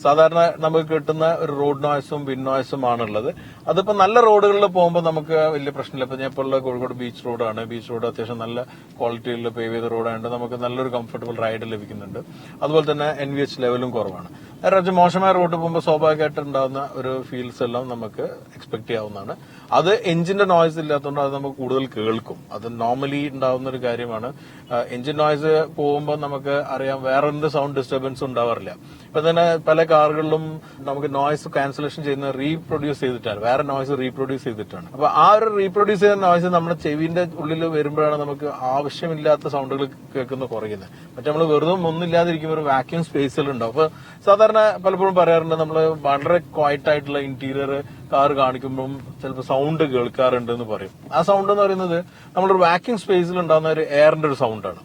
A: സാധാരണ നമുക്ക് കിട്ടുന്ന ഒരു റോഡ് നോയ്സും വിൻഡ് നോയ്സും ആണുള്ളത്. അതിപ്പോ നല്ല റോഡുകളിൽ പോകുമ്പോൾ നമുക്ക് വലിയ പ്രശ്നമില്ല. ഇപ്പൊ ഞാൻ ഇപ്പോൾ ഉള്ള കോഴിക്കോട് ബീച്ച് റോഡാണ്. ബീച്ച് റോഡ് അത്യാവശ്യം നല്ല ക്വാളിറ്റിയിൽ പേവ് ചെയ്ത റോഡായതുകൊണ്ട് നമുക്ക് നല്ലൊരു കംഫർട്ടബിൾ റൈഡ് ലഭിക്കുന്നുണ്ട്. അതുപോലെ തന്നെ NVH ലെവലും കുറവാണ്. നേരെ മോശമായ റോഡ് പോകുമ്പോൾ സ്വാഭാവികമായിട്ട് ഉണ്ടാകുന്ന ഒരു ഫീൽസ് എല്ലാം നമുക്ക് എക്സ്പെക്ട് ചെയ്യാവുന്നതാണ്. അത് എഞ്ചിന്റെ നോയ്സ് ഇല്ലാത്തതുകൊണ്ട് അത് നമുക്ക് കൂടുതൽ കേൾക്കും. അത് നോർമലി ഉണ്ടാവുന്ന ഒരു കാര്യമാണ്. എഞ്ചിൻ നോയ്സ് പോകുമ്പോൾ നമുക്ക് അറിയാം വേറെ എന്ത് സൗണ്ട് ഡിസ്റ്റർബൻസ് ഉണ്ടാവാറില്ല. ഇപ്പൊ തന്നെ പല കാറുകളിലും നമുക്ക് നോയ്സ് ക്യാൻസലേഷൻ ചെയ്യുന്ന റീപ്രൊഡ്യൂസ് ചെയ്തിട്ടാണ്, വേറെ നോയ്സ് റീപ്രൊഡ്യൂസ് ചെയ്തിട്ടാണ്. അപ്പൊ ആ ഒരു റീപ്രൊഡ്യൂസ് ചെയ്യുന്ന നോയ്സ് നമ്മുടെ ചെവിന്റെ ഉള്ളിൽ വരുമ്പോഴാണ് നമുക്ക് ആവശ്യമില്ലാത്ത സൗണ്ടുകൾ കേൾക്കുന്ന കുറയുന്നത്. മറ്റേ നമ്മൾ വെറുതെ ഒന്നുമില്ലാതിരിക്കുമ്പോൾ ഒരു വാക്യൂം സ്പേസിൽ ഉണ്ടാവും. അപ്പൊ സാധാരണ പലപ്പോഴും പറയാറുണ്ട് നമ്മൾ വളരെ ക്വയറ്റ് ആയിട്ടുള്ള ഇന്റീരിയർ കാർ കാണിക്കുമ്പോൾ ചിലപ്പോൾ സൗണ്ട് കേൾക്കാറുണ്ട് എന്ന് പറയും. ആ സൗണ്ട് എന്ന് പറയുന്നത് നമ്മളൊരു വാക്യൂം സ്പേസിൽ ഉണ്ടാകുന്ന ഒരു എയറിന്റെ ഒരു സൗണ്ടാണ്.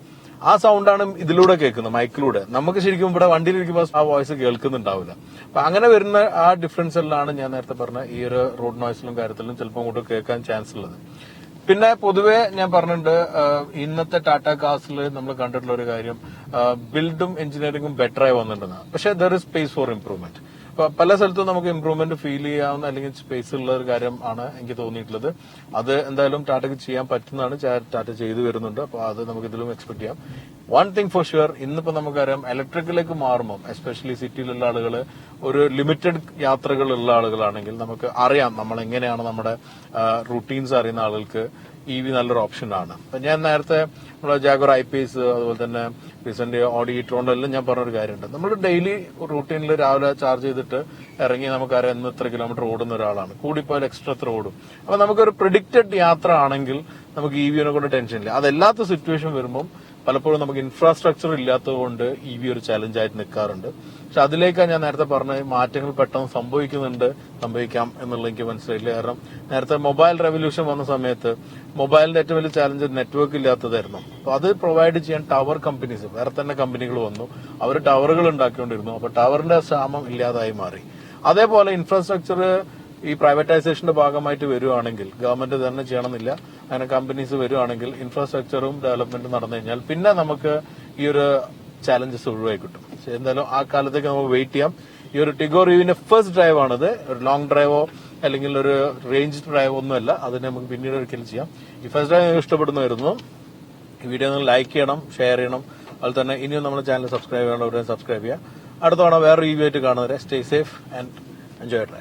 A: ആ സൗണ്ടാണ് ഇതിലൂടെ കേൾക്കുന്നത്, മൈക്കിലൂടെ. നമുക്ക് ശരിക്കും ഇവിടെ വണ്ടിയിലിരിക്കുമ്പോൾ ആ വോയിസ് കേൾക്കുന്നുണ്ടാവില്ല. അപ്പൊ അങ്ങനെ വരുന്ന ആ ഡിഫറൻസ് എല്ലാം ഞാൻ നേരത്തെ പറഞ്ഞ ഈ ഒരു റോഡ് നോയ്സിലും കാര്യത്തിലും ചിലപ്പോൾ അങ്ങോട്ട് കേൾക്കാൻ ചാൻസ് ഉള്ളത്. പിന്നെ പൊതുവെ ഞാൻ പറഞ്ഞിട്ടുണ്ട് ഇന്നത്തെ ടാറ്റ കാസിൽ നമ്മൾ കണ്ടിട്ടുള്ള ഒരു കാര്യം ബിൽഡും എഞ്ചിനീയറിംഗും ബെറ്ററായി വന്നിട്ടുണ്ടെന്നാണ്. പക്ഷെ there is space for improvement. പല സ്ഥലത്തും നമുക്ക് ഇംപ്രൂവ്മെന്റ് ഫീൽ ചെയ്യാവുന്ന അല്ലെങ്കിൽ സ്പേസ് ഉള്ള ഒരു കാര്യം ആണ് എനിക്ക് തോന്നിയിട്ടുള്ളത്. അത് എന്തായാലും ടാറ്റയ്ക്ക് ചെയ്യാൻ പറ്റുന്നതാണ്, ടാറ്റ ചെയ്തു വരുന്നുണ്ട്. അപ്പൊ അത് നമുക്ക് ഇതിലും എക്സ്പെക്ട് ചെയ്യാം. വൺ തിങ് ഫോർ ഷുവർ, ഇന്നിപ്പോ നമുക്കറിയാം ഇലക്ട്രിക്കിലേക്ക് മാറുമ്പോൾ എസ്പെഷ്യലി സിറ്റിയിലുള്ള ആളുകൾ, ഒരു ലിമിറ്റഡ് യാത്രകളുള്ള ആളുകളാണെങ്കിൽ നമുക്ക് അറിയാം നമ്മൾ എങ്ങനെയാണ് നമ്മുടെ റൂട്ടീൻസ് അറിയുന്ന ആളുകൾക്ക് EV നല്ലൊരു ഓപ്ഷനാണ്. അപ്പൊ ഞാൻ നേരത്തെ നമ്മുടെ ജാഗോർ I-Pace അതുപോലെ തന്നെ റീസെന്റ് ഓഡി e-tron എല്ലാം ഞാൻ പറഞ്ഞൊരു കാര്യമുണ്ട്. നമ്മൾ ഡെയിലി റൂട്ടീനിൽ രാവിലെ ചാർജ് ചെയ്തിട്ട് ഇറങ്ങി നമുക്കറിയാം ഇന്ന് ഇത്ര കിലോമീറ്റർ ഓടുന്ന ഒരാളാണ്, കൂടിപ്പോയാൽ എക്സ്ട്രാ എത്ര ഓടും. അപ്പൊ നമുക്കൊരു പ്രിഡിക്റ്റഡ് യാത്ര ആണെങ്കിൽ നമുക്ക് EVനെ കൊണ്ട് ടെൻഷൻ ഇല്ല. അതല്ലാത്ത സിറ്റുവേഷൻ വരുമ്പോൾ പലപ്പോഴും നമുക്ക് ഇൻഫ്രാസ്ട്രക്ചർ ഇല്ലാത്തതുകൊണ്ട് EV ഒരു ചാലഞ്ച് ആയിട്ട് നിൽക്കാറുണ്ട്. പക്ഷെ അതിലേക്കാണ് ഞാൻ നേരത്തെ പറഞ്ഞ മാറ്റങ്ങൾ പെട്ടെന്ന് സംഭവിക്കാം എന്നുള്ളത് എനിക്ക് മനസ്സിലായില്ല. കാരണം നേരത്തെ മൊബൈൽ റെവല്യൂഷൻ വന്ന സമയത്ത് മൊബൈലിന്റെ ഏറ്റവും വലിയ ചാലഞ്ച് നെറ്റ്വർക്ക് ഇല്ലാത്തതായിരുന്നു. അപ്പൊ അത് പ്രൊവൈഡ് ചെയ്യാൻ ടവർ കമ്പനീസ്, വേറെ തന്നെ കമ്പനികൾ വന്നു, അവർ ടവറുകൾ ഉണ്ടാക്കിക്കൊണ്ടിരുന്നു. അപ്പൊ ടവറിന്റെ ക്ഷാമം ഇല്ലാതായി മാറി. അതേപോലെ ഇൻഫ്രാസ്ട്രക്ചർ ഈ പ്രൈവറ്റൈസേഷന്റെ ഭാഗമായിട്ട് വരുവാണെങ്കിൽ, ഗവൺമെന്റ് തന്നെ ചെയ്യണമെന്നില്ല, അങ്ങനെ കമ്പനീസ് വരുവാണെങ്കിൽ ഇൻഫ്രാസ്ട്രക്ചറും ഡെവലപ്മെന്റും നടന്നു കഴിഞ്ഞാൽ പിന്നെ നമുക്ക് ഈ ഒരു ചാലഞ്ചസ് ഒഴിവായി കിട്ടും. എന്തായാലും ആ കാലത്തേക്ക് നമുക്ക് വെയിറ്റ് ചെയ്യാം. ഈ ഒരു ടിഗോർ EVന്റെ ഫസ്റ്റ് ഡ്രൈവ് ആണിത്. ഒരു ലോങ് ഡ്രൈവോ അല്ലെങ്കിൽ ഒരു റേഞ്ച് ഡ്രൈവോ ഒന്നുമല്ല, അതിന് നമുക്ക് പിന്നീട് ഒരിക്കലും ചെയ്യാം. ഈ ഫസ്റ്റ് ഡ്രൈവ് ഇഷ്ടപ്പെടുന്നതായിരുന്നു. ഈ വീഡിയോ നിങ്ങൾ ലൈക്ക് ചെയ്യണം, ഷെയർ ചെയ്യണം. അതുപോലെ തന്നെ ഇനിയും നമ്മുടെ ചാനൽ സബ്സ്ക്രൈബ് ചെയ്യണം, സബ്സ്ക്രൈബ് ചെയ്യുക. അടുത്ത തവണ വേറെ EV ആയിട്ട് കാണുന്നവരെ stay safe and enjoy drive.